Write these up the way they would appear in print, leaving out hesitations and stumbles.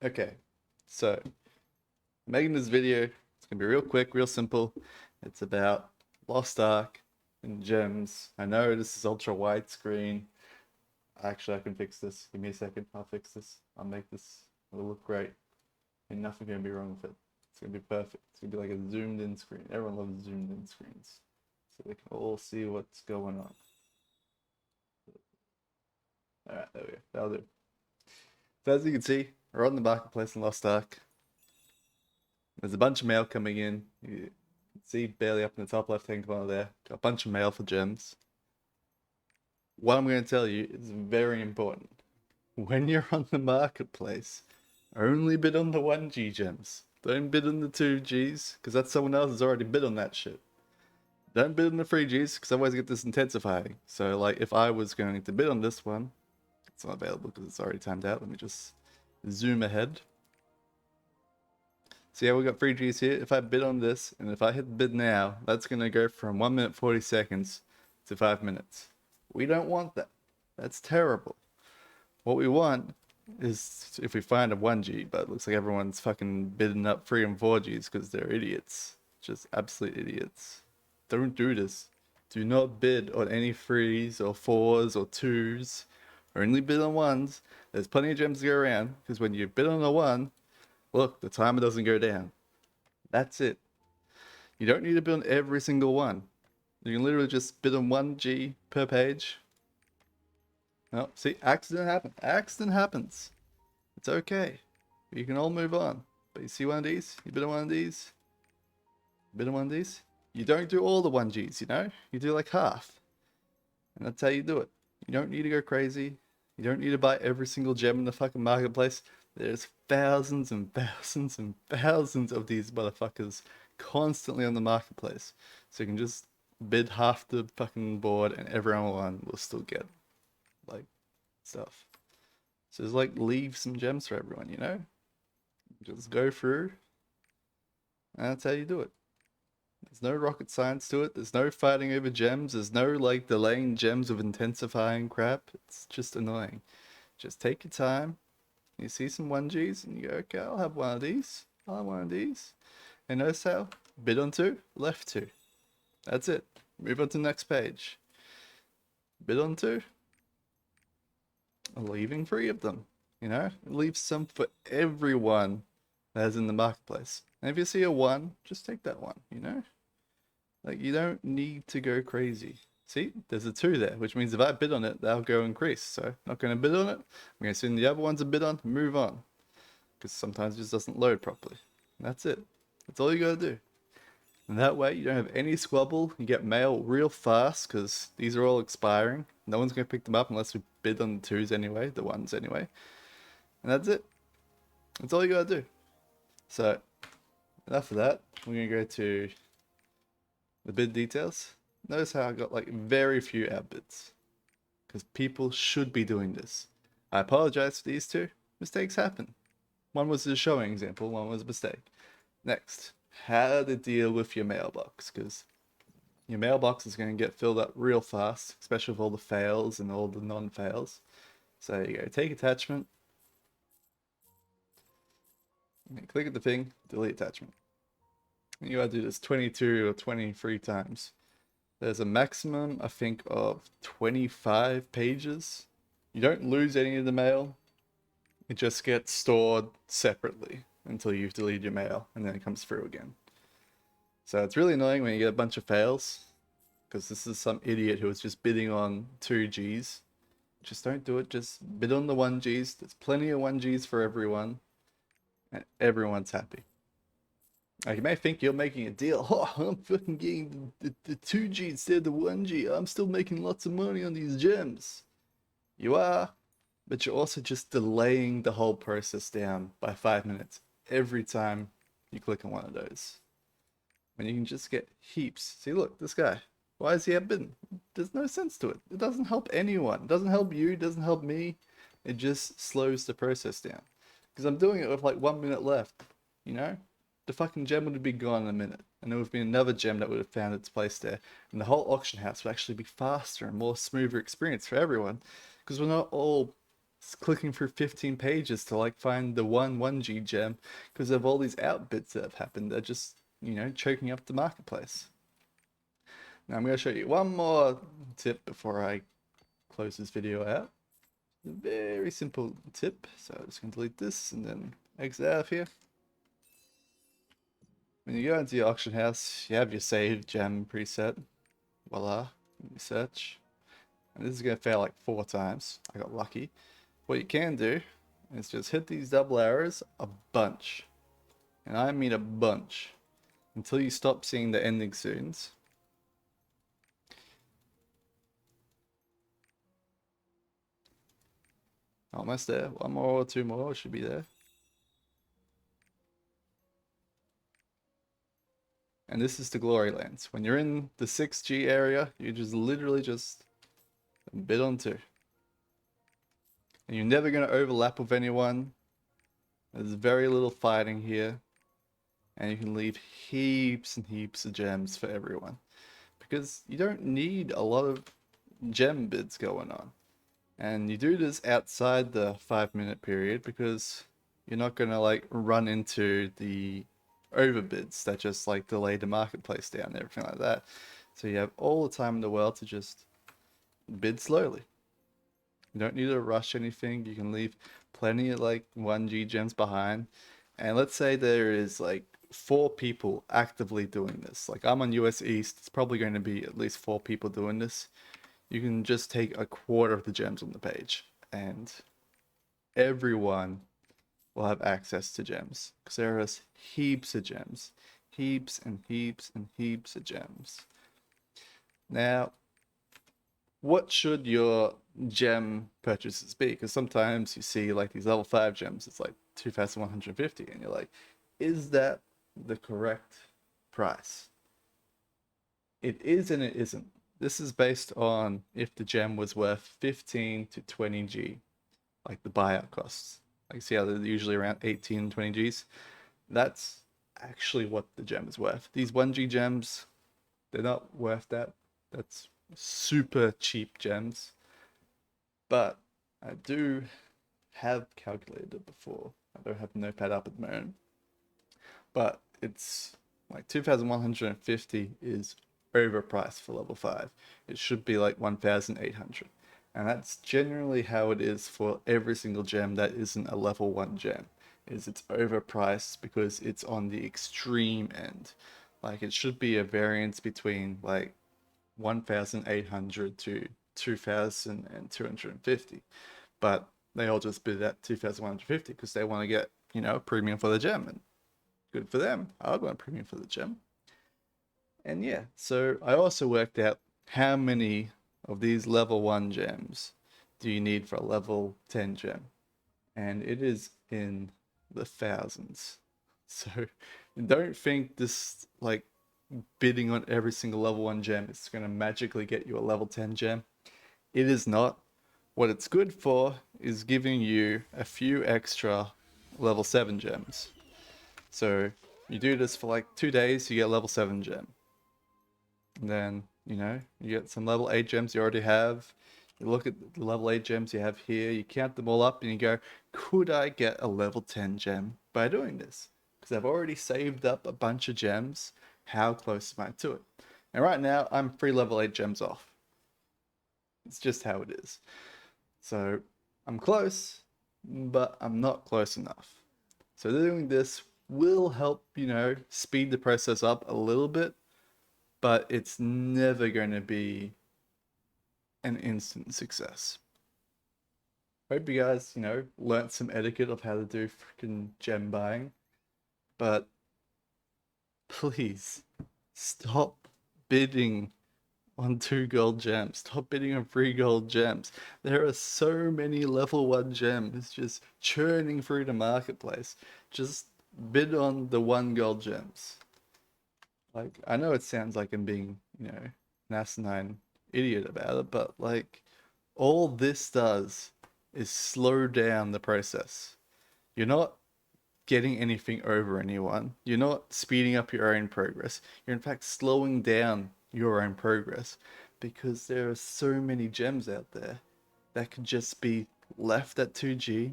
Okay, so making this video, it's gonna be real quick, real simple. It's about Lost Ark and gems. I know this is ultra widescreen. Actually, I can fix this. Give me a second. I'll fix this. I'll make this. It'll look great. And nothing gonna be wrong with it. It's gonna be perfect. It's gonna be like a zoomed in screen. Everyone loves zoomed in screens. So they can all see what's going on. Alright, there we go. That'll do. So as you can see, we're on the marketplace in Lost Ark. There's a bunch of mail coming in. You can see barely up in the top left hand corner there. Got a bunch of mail for gems. What I'm going to tell you is very important. When you're on the marketplace, only bid on the 1G gems. Don't bid on the 2Gs, because that's someone else has already bid on that shit. Don't bid on the 3Gs, because otherwise you get this intensifying. So, like, if I was going to bid on this one, it's not available because it's already timed out. Let me just zoom ahead. So yeah, we got 3Gs here. If I bid on this, and if I hit bid now, that's going to go from 1 minute 40 seconds to 5 minutes. We don't want that. That's terrible. What we want is if we find a 1G, but it looks like everyone's fucking bidding up 3 and 4Gs because they're idiots. Just absolute idiots. Don't do this. Do not bid on any 3s or 4s or 2s. Only bid on 1s. There's plenty of gems to go around, because when you bid on a 1, look, the timer doesn't go down. That's it. You don't need to bid on every single one. You can literally just bid on 1G per page. Oh, see, accident happens. Accident happens. It's okay. You can all move on. But you see one of these? You bid on one of these? Bid on one of these? You don't do all the 1Gs, you know? You do like half. And that's how you do it. You don't need to go crazy. You don't need to buy every single gem in the fucking marketplace. There's thousands and thousands and thousands of these motherfuckers constantly on the marketplace. So you can just bid half the fucking board and everyone will still get, like, stuff. So just, like, leave some gems for everyone, you know? Just go through. And that's how you do it. There's no rocket science to it. There's no fighting over gems. There's no, like, delaying gems with intensifying crap. It's just annoying. Just take your time. You see some 1Gs and you go, okay, I'll have one of these. I'll have one of these. And notice how? Bid on 2, left 2. That's it. Move on to the next page. Bid on 2. Leaving 3 of them. You know? Leave some for everyone that's in the marketplace. And if you see a 1, just take that one, you know? Like, you don't need to go crazy. See, there's a 2 there, which means if I bid on it, they'll go increase. So, not going to bid on it. I'm going to send the other ones a bid on, move on. Because sometimes it just doesn't load properly. And that's it. That's all you got to do. And that way, you don't have any squabble. You get mail real fast, because these are all expiring. No one's going to pick them up unless we bid on the 2s anyway, the 1s anyway. And that's it. That's all you got to do. So, enough of that. We're going to go to the bid details. Notice how I got like very few outbids. Because people should be doing this. I apologize for these 2. Mistakes happen. One was a showing example, one was a mistake. Next, how to deal with your mailbox. Because your mailbox is going to get filled up real fast, especially with all the fails and all the non-fails. So you go, take attachment. Click at the thing, delete attachment. You gotta do this 22 or 23 times. There's a maximum, I think, of 25 pages. You don't lose any of the mail. It just gets stored separately until you've deleted your mail, and then it comes through again. So it's really annoying when you get a bunch of fails, because this is some idiot who was just bidding on 2Gs. Just don't do it, just bid on the 1Gs. There's plenty of 1Gs for everyone, and everyone's happy. You may think you're making a deal. Oh, I'm fucking getting the 2G instead of the 1G. I'm still making lots of money on these gems. You are, but you're also just delaying the whole process down by 5 minutes every time you click on one of those. When you can just get heaps. See, look, this guy. Why is he outbidden? There's no sense to it. It doesn't help anyone. It doesn't help you. It doesn't help me. It just slows the process down. Because I'm doing it with like 1 minute left, you know? The fucking gem would have been gone in a minute, and there would have been another gem that would have found its place there, and the whole auction house would actually be faster and more smoother experience for everyone, because we're not all clicking through 15 pages to like find the 1G gem because of all these outbids that have happened. They're just, you know, choking up the marketplace. Now I'm going to show you one more tip before I close this video out. A very simple tip. So I'm just going to delete this and then exit out of here. When you go into the auction house, you have your save gem preset. Voila, you search. And this is going to fail like 4 times. I got lucky. What you can do is just hit these double arrows a bunch. And I mean a bunch. Until you stop seeing the ending soons. Almost there. 1 more or 2 more should be there. And this is the glory lands. When you're in the 6G area, you just literally just bid on 2. And you're never going to overlap with anyone. There's very little fighting here. And you can leave heaps and heaps of gems for everyone. Because you don't need a lot of gem bids going on. And you do this outside the 5-minute period because you're not going to like run into the overbids that just like delay the marketplace down and everything like that. So you have all the time in the world to just bid slowly. You don't need to rush anything. You can leave plenty of like 1G gems behind. And let's say there is like 4 people actively doing this. Like I'm on US East, it's probably going to be at least 4 people doing this. You can just take a quarter of the gems on the page and everyone will have access to gems because there is heaps of gems, heaps and heaps and heaps of gems. Now, what should your gem purchases be? Because sometimes you see like these level 5 gems, it's like 2,150 and you're like, is that the correct price? It is and it isn't. This is based on if the gem was worth 15 to 20G, like the buyout costs. Like see how they're usually around 18 and 20Gs? That's actually what the gem is worth. These 1G gems, they're not worth that. That's super cheap gems. But I do have calculated it before. I don't have Notepad up at the moment. But it's like 2,150 is overpriced for level 5. It should be like 1,800. And that's generally how it is for every single gem that isn't a level 1 gem. Is it's overpriced because it's on the extreme end. Like it should be a variance between like 1,800 to 2,250. But they all just bid at 2,150 because they want to get, you know, a premium for the gem. And good for them. I would want a premium for the gem. And yeah, so I also worked out how many of these level 1 gems do you need for a level 10 gem. And it is in the thousands. So don't think this like bidding on every single level 1 gem is going to magically get you a level 10 gem. It is not. What it's good for is giving you a few extra level 7 gems. So you do this for like 2 days, you get a level 7 gem. And then, you know, you get some level 8 gems you already have. You look at the level 8 gems you have here, you count them all up and you go, could I get a level 10 gem by doing this? Because I've already saved up a bunch of gems. How close am I to it? And right now, I'm 3 level 8 gems off. It's just how it is. So, I'm close, but I'm not close enough. So doing this will help, you know, speed the process up a little bit, but it's never going to be an instant success. Hope you guys, you know, learnt some etiquette of how to do freaking gem buying, but please stop bidding on 2 gold gems. Stop bidding on 3 gold gems. There are so many level 1 gems just churning through the marketplace. Just bid on the 1 gold gems. Like, I know it sounds like I'm being, you know, an asinine idiot about it, but like, all this does is slow down the process. You're not getting anything over anyone. You're not speeding up your own progress. You're in fact slowing down your own progress because there are so many gems out there that could just be left at 2G,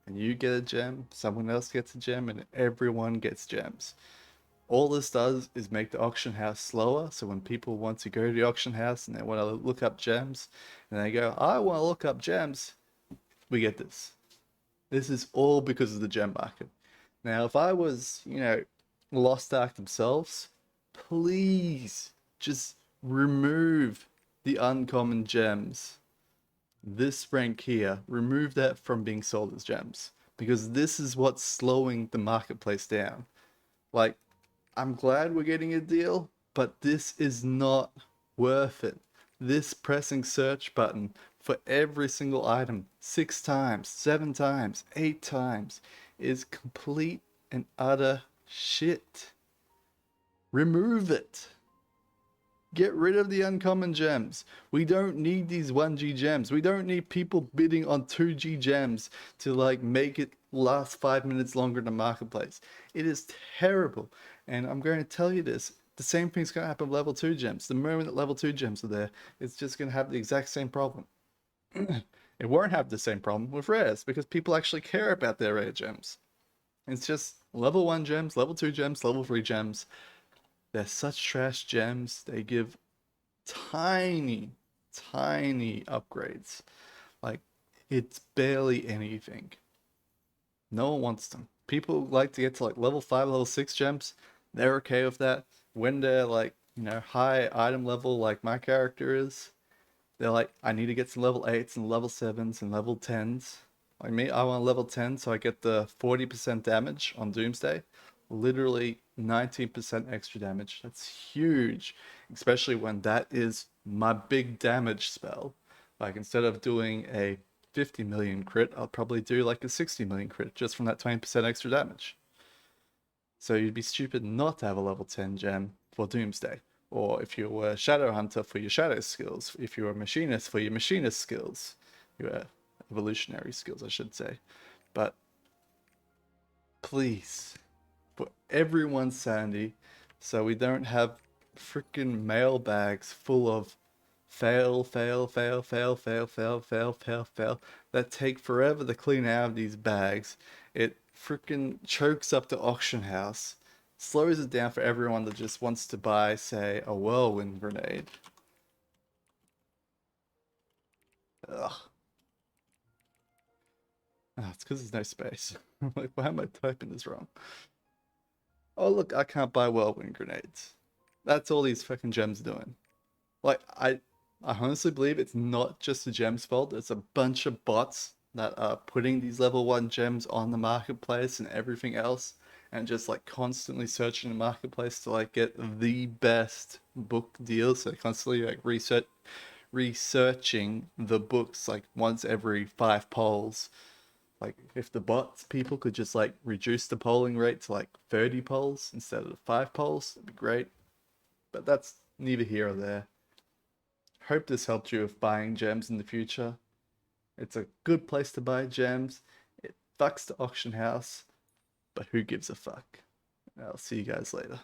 and you get a gem, someone else gets a gem, and everyone gets gems. All this does is make the auction house slower, so when people want to go to the auction house and they want to look up gems, and they go, I want to look up gems, we get this. This is all because of the gem market. Now, if I was, Lost Ark themselves, please just remove the uncommon gems. This rank here, remove that from being sold as gems, because this is what's slowing the marketplace down. Like, I'm glad we're getting a deal, but this is not worth it. This pressing search button for every single item 6 times, 7 times, 8 times is complete and utter shit. Remove it. Get rid of the uncommon gems. We don't need these 1G gems. We don't need people bidding on 2G gems to like make it last 5 minutes longer in the marketplace. It is terrible. And I'm going to tell you this. The same thing's going to happen with level 2 gems. The moment that level 2 gems are there, it's just going to have the exact same problem. It won't have the same problem with rares because people actually care about their rare gems. It's just level 1 gems, level 2 gems, level 3 gems. They're such trash gems. They give tiny, tiny upgrades. Like, it's barely anything. No one wants them. People like to get to like level 5, level 6 gems. They're okay with that. When they're like, high item level like my character is, they're like, I need to get some level 8s and level 7s and level 10s. Like me, I want level 10 so I get the 40% damage on Doomsday. Literally 19% extra damage. That's huge, especially when that is my big damage spell. Like, instead of doing a 50 million crit, I'll probably do like a 60 million crit just from that 20% extra damage. So you'd be stupid not to have a level 10 gem for Doomsday. Or if you were a Shadow Hunter for your Shadow skills, if you were a Machinist for your Machinist skills, your evolutionary skills, I should say. But please, for everyone's sanity, so we don't have freaking mailbags full of fail, fail, fail, fail, fail, fail, fail, fail, fail, that take forever to clean out of these bags. It freaking chokes up the auction house, slows it down for everyone that just wants to buy, say, a whirlwind grenade. Ugh. Oh, it's because there's no space. I'm like, why am I typing this wrong? Oh, look, I can't buy whirlwind grenades. That's all these fucking gems doing. Like, I honestly believe it's not just the gems fault. It's a bunch of bots that are putting these level 1 gems on the marketplace and everything else, and just like constantly searching the marketplace to like get the best book deals. So constantly like researching the books like once every 5 polls. Like, if the bots people could just like reduce the polling rate to like 30 polls instead of 5 polls, it'd be great. But that's neither here or there. Hope this helped you with buying gems in the future. It's a good place to buy gems. It fucks the auction house, but who gives a fuck? I'll see you guys later.